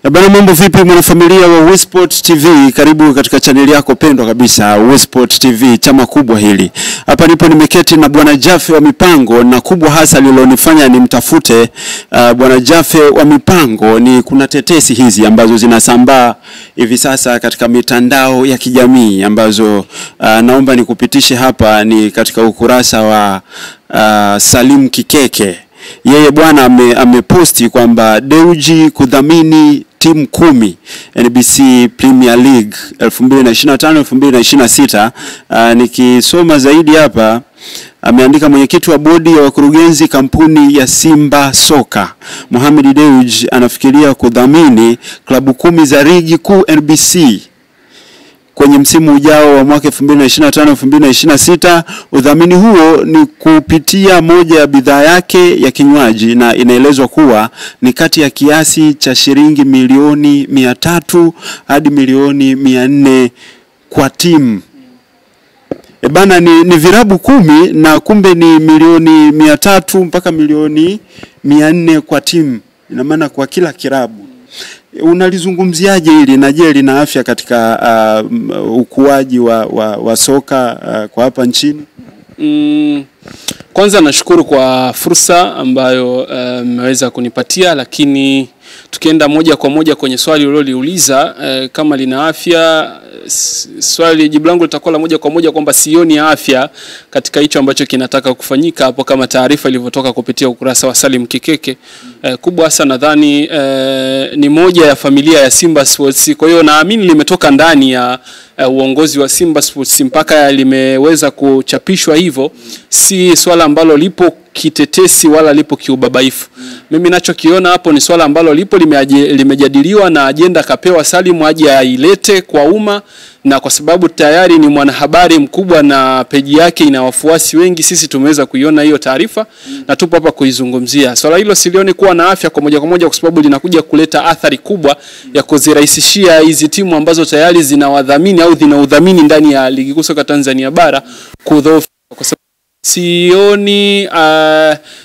Bana, mambo vipi mwanafamilia wa Wesport TV? Karibu katika channel yako pendwa kabisa Wesport TV, chama kubwa hili. Hapa nipo nimeketi na bwana Jaffe wa mipango, na kubwa hasa lililonifanya nimtafute bwana Jaffe wa mipango ni kuna tetesi hizi ambazo zinasambaa hivi sasa katika mitandao ya kijamii ambazo naomba nikupitishe hapa. Ni katika ukurasa wa Salim Kikeke. Yeye bwana ameposti kwamba Dewji kudhamini timu 10 NBC Premier League 2025-2026. Nikisoma zaidi hapa, ameandika mwenyekiti wa bodi ya wakurugenzi kampuni ya Simba Soka Mohamed Dewji anafikiria kudhamini klabu 10 za ligi kuu NBC kwenye msimu ujao wa mwaka 2025-2026. Udhamini huo ni kupitia moja ya bidhaa yake ya kinywaji, na inaelezwa kuwa ni kati ya kiasi cha shilingi milioni 300 hadi milioni 400 kwa timu. Bana, ni virabu 10 na kumbe ni milioni 300 mpaka milioni 400 kwa timu. Ina maana kwa kila kirabu. Unalizungumziaje hili, na je lina afya katika ukuaji wa soka kwa hapa nchini? Kwanza nashukuru kwa fursa ambayo mmeweza kunipatia, lakini tukienda moja kwa moja kwenye swali uliloliuliza, kama lina afya, swali jibu langu litakuwa la moja kwa moja kwamba sioni afya katika hicho ambacho kinataka kufanyika hapo, kama taarifa ilivyotoka kupitia ukurasa wa Salim Kikeke. Kubwa hasa nadhani ni moja ya familia ya Simba Sports, kwa hiyo naamini limetoka ndani ya uongozi wa Simba Sports mpaka limeweza kuchapishwa hivyo. Si swala ambalo lipo kitetesi wala lipo kiubabaifu. Mimi ninachokiona hapo ni swala ambalo lipo limejadiliwa na ajenda kapewa Salim aje ailete kwa umma, na kwa sababu tayari ni mwanahabari mkubwa na peji yake ina wafuasi wengi, sisi tumeweza kuiona hiyo taarifa na tupo hapa kuizungumzia. Swala hilo silioni kuwa na afya kwa moja kwa sababu linakuja kuleta athari kubwa ya kuzirahisishia hizi timu ambazo tayari zina wadhamini au zina udhamini ndani ya ligi kuu soka Tanzania bara kudhoofika, kwa sababu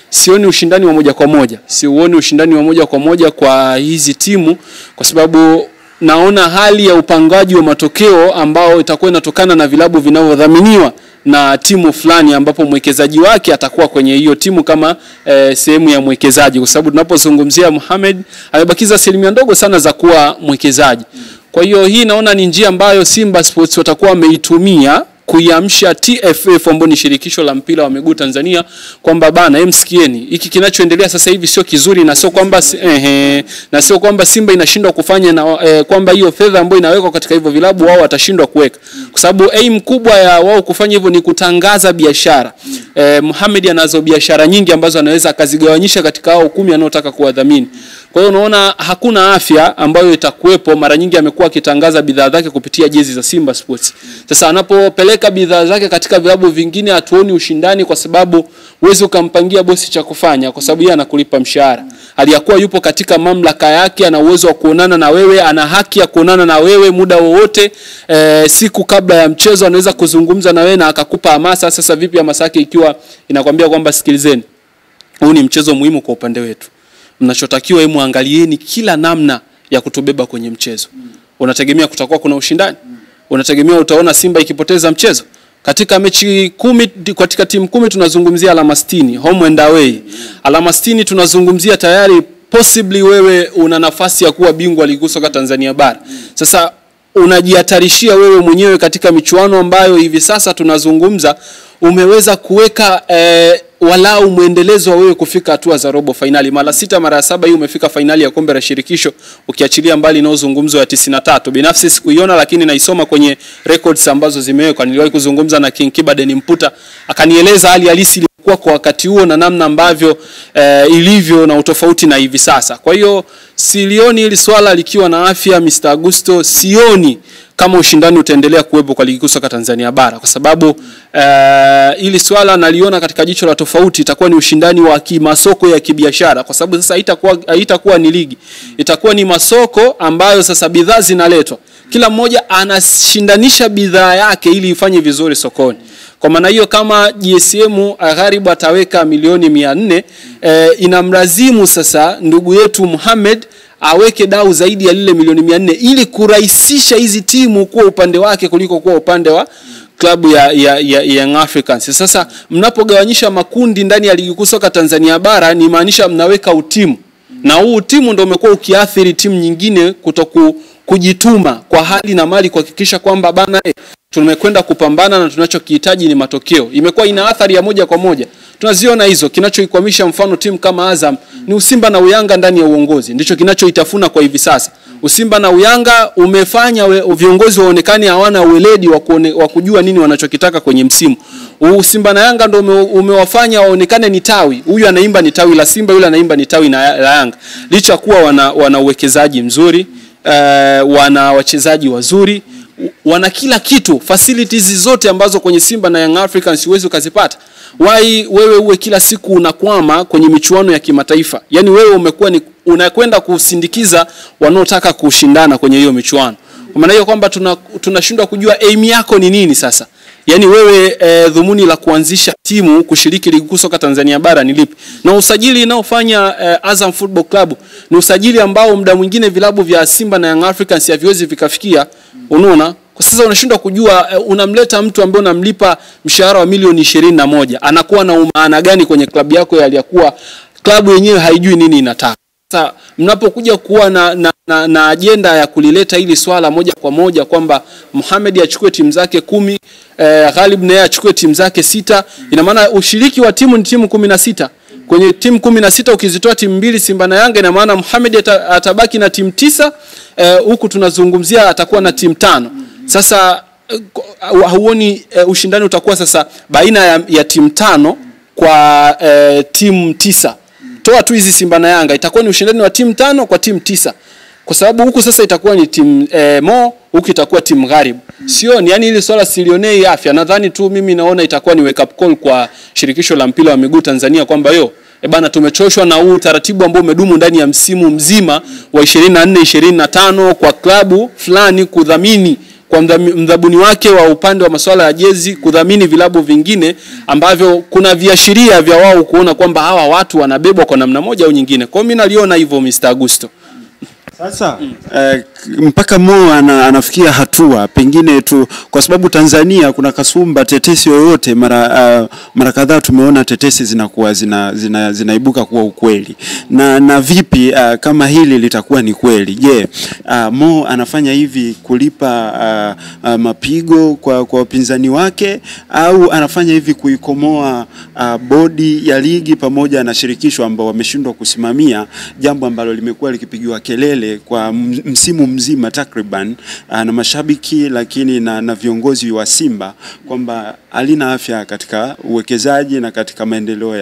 sioni ushindani wa moja kwa moja. Sioni ushindani wa moja kwa moja kwa hizi timu, kwa sababu naona hali ya upangaji wa matokeo ambao itakuwa inatokana na vilabu vinavyodhaminiwa na timu fulani, ambapo mwekezaji wake atakuwa kwenye hiyo timu kama sehemu ya mwekezaji, kwa sababu tunapozungumzia Mohamed amebakiza asilimia ndogo sana za kuwa mwekezaji. Kwa hiyo hii naona ni njia ambayo Simba Sports watakuwa wameitumia kuiamsha TFF ambao ni shirikisho la mpira wa miguu Tanzania, kwamba bana msikieni, hiki kinachoendelea sasa hivi sio kizuri, na sio kwamba Simba inashindwa kufanya, na kwamba hiyo fedha ambayo inawekwa katika hivyo vilabu wao watashindwa kuweka, kwa sababu aim kubwa ya wao kufanya hivyo ni kutangaza biashara. Mohamed anazo biashara nyingi ambazo anaweza akazigawanyisha katika hao 10 anaotaka kuwadhamini. Kwa hiyo unaona hakuna afya ambayo itakuwepo. Mara nyingi amekuwa akitangaza bidhaa zake kupitia jezi za Simba Sports. Sasa anapopeleka bidhaa zake katika vilabu vingine hatuoni ushindani, kwa sababu uwezi ukampangia bosi cha kufanya, kwa sababu yeye anakulipa mshahara. Aliyakuwa yupo katika mamlaka yake, ana uwezo wa kuonana na wewe, ana haki ya kuonana na wewe muda wowote. Siku kabla ya mchezo anaweza kuzungumza na wewe na akakupa hamasa. Sasa vipi hamasa yake ikiwa inakwambia kwamba sikilizeni, huu ni mchezo muhimu kwa upande wetu, mnachotakiwa muangalieni kila namna ya kutubeba kwenye mchezo. Unategemea kutakuwa kuna ushindani? Unategemea utaona Simba ikipoteza mchezo? Katika mechi 10, katika timu 10 tunazungumzia alama 60 home and away. Alama 60 tunazungumzia tayari possibly wewe una nafasi ya kuwa bingwa ligi kuu soka Tanzania bara. Sasa unajihatarishia wewe mwenyewe katika michuano ambayo hivi sasa tunazungumza umeweza kuweka walau muendelezo wa wewe kufika hatua za robo finali. Mara 6 mara 7 hii umefika finali ya kombe la shirikisho, ukiachilia mbali na uzungumzo ya 93. Binafsi sikuiona, lakini naisoma kwenye records ambazo zimewekwa. Niliwahi kuzungumza na King Kibadeni Mputa, akanieleza hali halisi ilikuwa kwa wakati huo na namna ambavyo ilivyo na utofauti na hivi sasa. Kwa hiyo silioni hili swala likiwa na afya, Mr. Augusto. Sioni kama ushindani utaendelea kuwepo kwa ligi kuu soka Tanzania bara, kwa sababu ili swala naliona katika jicho la tofauti. Itakuwa ni ushindani wa kimasoko ya kibiashara, kwa sababu sasa haitakuwa ni ligi, itakuwa ni masoko ambayo sasa bidhaa zinaletwa, kila mmoja anashindanisha bidhaa yake ili ifanye vizuri sokoni. Kwa maana hiyo kama GSM Gharibu ataweka milioni 400, inamlazimu sasa ndugu yetu Mohamed aweke dau zaidi ya lile milioni 400 ili kurahisisha hizi timu kuwa upande wake kuliko kuwa upande wa klabu ya Young Africans. Sasa mnapogawanyisha makundi ndani ya ligi kuu soka Tanzania bara, ni maanisha mnaweka utimu. Na huu timu ndio umekuwa ukiathiri timu nyingine kutoku kujituma kwa hali na mali kuhakikisha kwamba bana tumekwenda kupambana na tunachokihitaji ni matokeo. Imekuwa ina athari ya moja kwa moja. Tunaziona hizo. Kinachoikwamisha mfano timu kama Azam ni Usimba na Uyanga ndani ya uongozi. Ndicho kinachoitafuna kwa hivi sasa. Usimba na Uyanga umefanya viongozi waonekane hawana ueledi wa kujua nini wanachokitaka kwenye msimu. Usimba na Yanga ndio umewafanya waonekane ni tawi. Huyu anaimba ni tawi la Simba, yule anaimba ni tawi la Yanga. Licha kuwa wana uwekezaji mzuri, wana wachezaji wazuri, wana kila kitu, facilities zote ambazo kwenye Simba na Young Africans huwezi ukazipata. Wewe uwe kila siku unakwama kwenye michuano ya kimataifa. Yaani wewe umekuwa ni unakwenda kusindikiza wanaotaka kushindana kwenye hiyo michuano. Kwa maana hiyo kwamba tunashindwa kujua aim yako ni nini sasa. Yaani wewe dhumuni la kuanzisha timu kushiriki ligi kuu soka Tanzania bara ni lipi? Na usajili unaofanya Azam Football Club ni usajili ambao muda mwingine vilabu vya Simba na Young Africans haviwezi vikafikia. Unaona? Kwa sasa unashindwa kujua unamleta mtu ambaye unamlipa mshahara wa milioni 21 anakuwa na maana gani kwenye klabu yako aliyakuwa klabu yenyewe haijui nini inataka. Sasa mnapokuja kuwa na agenda ya kulileta hili swala moja kwa moja kwamba Mohamed achukue timu zake 10, Ghalib naye achukue timu zake 6, ina maana ushiriki wa timu ni timu 16. Kwenye timu 16 ukizitoa timu 2 Simba na Yanga, ina maana Mohamed atabaki na timu 9, huku tunazungumzia atakuwa na timu 5. Sasa huoni ushindani utakuwa sasa baina ya timu 5 kwa timu 9. Toa tu hizi Simba na Yanga, itakuwa ni ushindani wa timu 5 kwa timu 9. Kwa sababu huku sasa itakuwa ni timu Mo, huku itakuwa timu Gharib. Sioni, yani hili swala silionei afya. Nadhani tu mimi naona itakuwa ni wake up call kwa shirikisho la mpira wa miguu Tanzania kwamba bana tumechoshwa na huu taratibu ambao umedumu ndani ya msimu mzima wa 24-25 kwa klabu fulani kudhamini kwa mdhabuni wake wa upande wa masuala ya jezi kudhamini vilabu vingine ambavyo kuna viashiria vya wao kuona kwamba hawa watu wanabebwa kwa namna moja au nyingine. Kwa mimi naliona hivyo Mr. Augusto. Sasa mpaka Mo anafikia hatua pengine tu, kwa sababu Tanzania kuna kasumba tetesi yoyote mara kadhaa tumeona tetesi zinakuwa zinaibuka kuwa ukweli. Na vipi kama hili litakuwa ni kweli? Je, Mo anafanya hivi kulipa mapigo kwa wapinzani wake, au anafanya hivi kuikomoa bodi ya ligi pamoja na shirikisho ambao wameshindwa kusimamia jambo ambalo limekuwa likipigiwa kelele kwa msimu mzima takriban na mashabiki lakini na viongozi wa Simba kwamba halina afya katika uwekezaji na katika maendeleo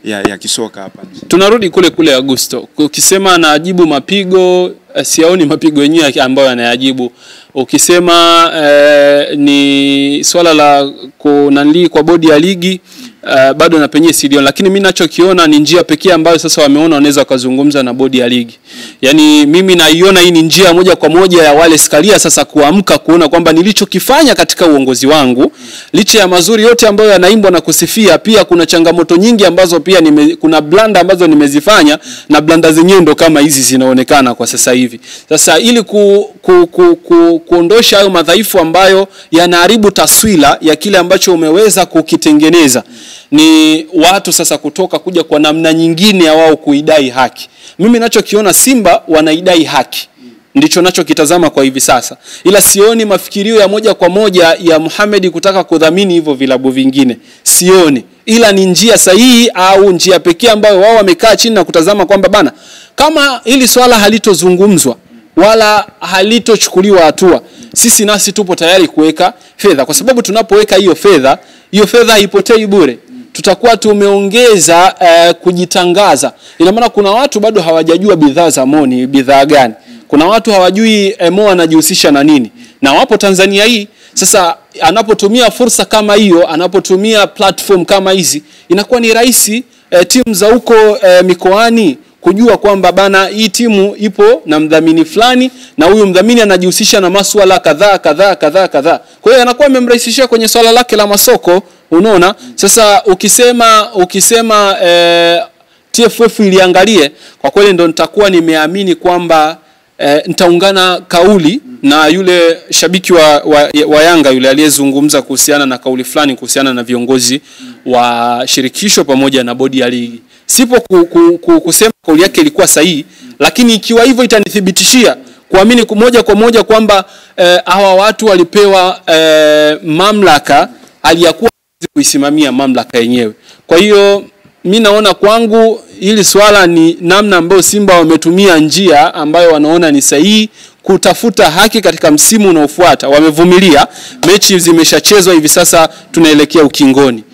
ya kisoka hapa? Tunarudi kule Augusto. Ukisema anajibu mapigo, siaoni mapigo yenyewe ambayo anayajibu. Ukisema ni swala la kwa bodi ya ligi, bado na penye sidion, lakini mimi ninachokiona ni njia pekee ambayo sasa wameona wanaweza kuzungumza na bodi ya ligi. Yaani mimi naiona hii ni njia moja kwa moja ya wale Skalia sasa kuamka kuona kwamba nilichokifanya katika uongozi wangu, licha ya mazuri yote ambayo yanaimbwa na kusifia, pia kuna changamoto nyingi ambazo pia kuna blanda ambazo nimezifanya, na blanda zenyewe ndo kama hizi zinaonekana kwa sasa hivi. Sasa ili kuondosha hayo madhaifu ambayo yanaharibu taswira ya kile ambacho umeweza kukitengeneza, ni watu sasa kutoka kuja kwa namna nyingine ya wao kuidai haki. Mimi ninachokiona Simba wanaidai haki, ndicho ninachokitazama kwa hivi sasa, ila sioni mafikirio ya moja kwa moja ya Mohamed kutaka kudhamini hivyo vilabu vingine, sioni. Ila ni njia sahihi au njia pekee ambayo wao wamekaa chini na kutazama kwamba bana, kama hili swala halitozungumzwa wala halitochukuliwa hatua, sisi nasi tupo tayari kuweka fedha, kwa sababu tunapoweka hiyo fedha haipotei bure. Tutakuwa tumeongeza kujitangaza. Ina maana kuna watu bado hawajajua bidhaa za Mo ni bidhaa gani. Kuna watu hawajui Mo anajihusisha na nini. Na wapo Tanzania hii. Sasa anapotumia fursa kama hiyo, anapotumia platform kama hizi, inakuwa ni rahisi timu za huko mikoani kujua kwamba bana hii timu ipo na mdhamini fulani, na huyu mdhamini anajihusisha na masuala kadhaa. Kwa hiyo anakuwa amemrahisishia kwenye swala lake la masoko, unaona? Sasa ukisema TFF iliangalie, kwa kweli ndo nitakuwa nimeamini kwamba nitaungana kauli na yule shabiki wa Yanga yule aliyezungumza kuhusiana na kauli fulani kuhusiana na viongozi wa shirikisho pamoja na bodi ya ligi. Sipo kusema kauli yake ilikuwa sahihi, lakini ikiwa hivyo itanithibitishia kuamini moja kwa moja kwamba hawa watu walipewa mamlaka aliyakuwa kuisimamia mamlaka yenyewe. Kwa hiyo mimi naona kwangu hili swala ni namna ambayo Simba wametumia njia ambayo wanaona ni sahihi kutafuta haki katika msimu unaofuata. Wamevumilia, mechi zimeshachezwa hivi sasa tunaelekea ukingoni.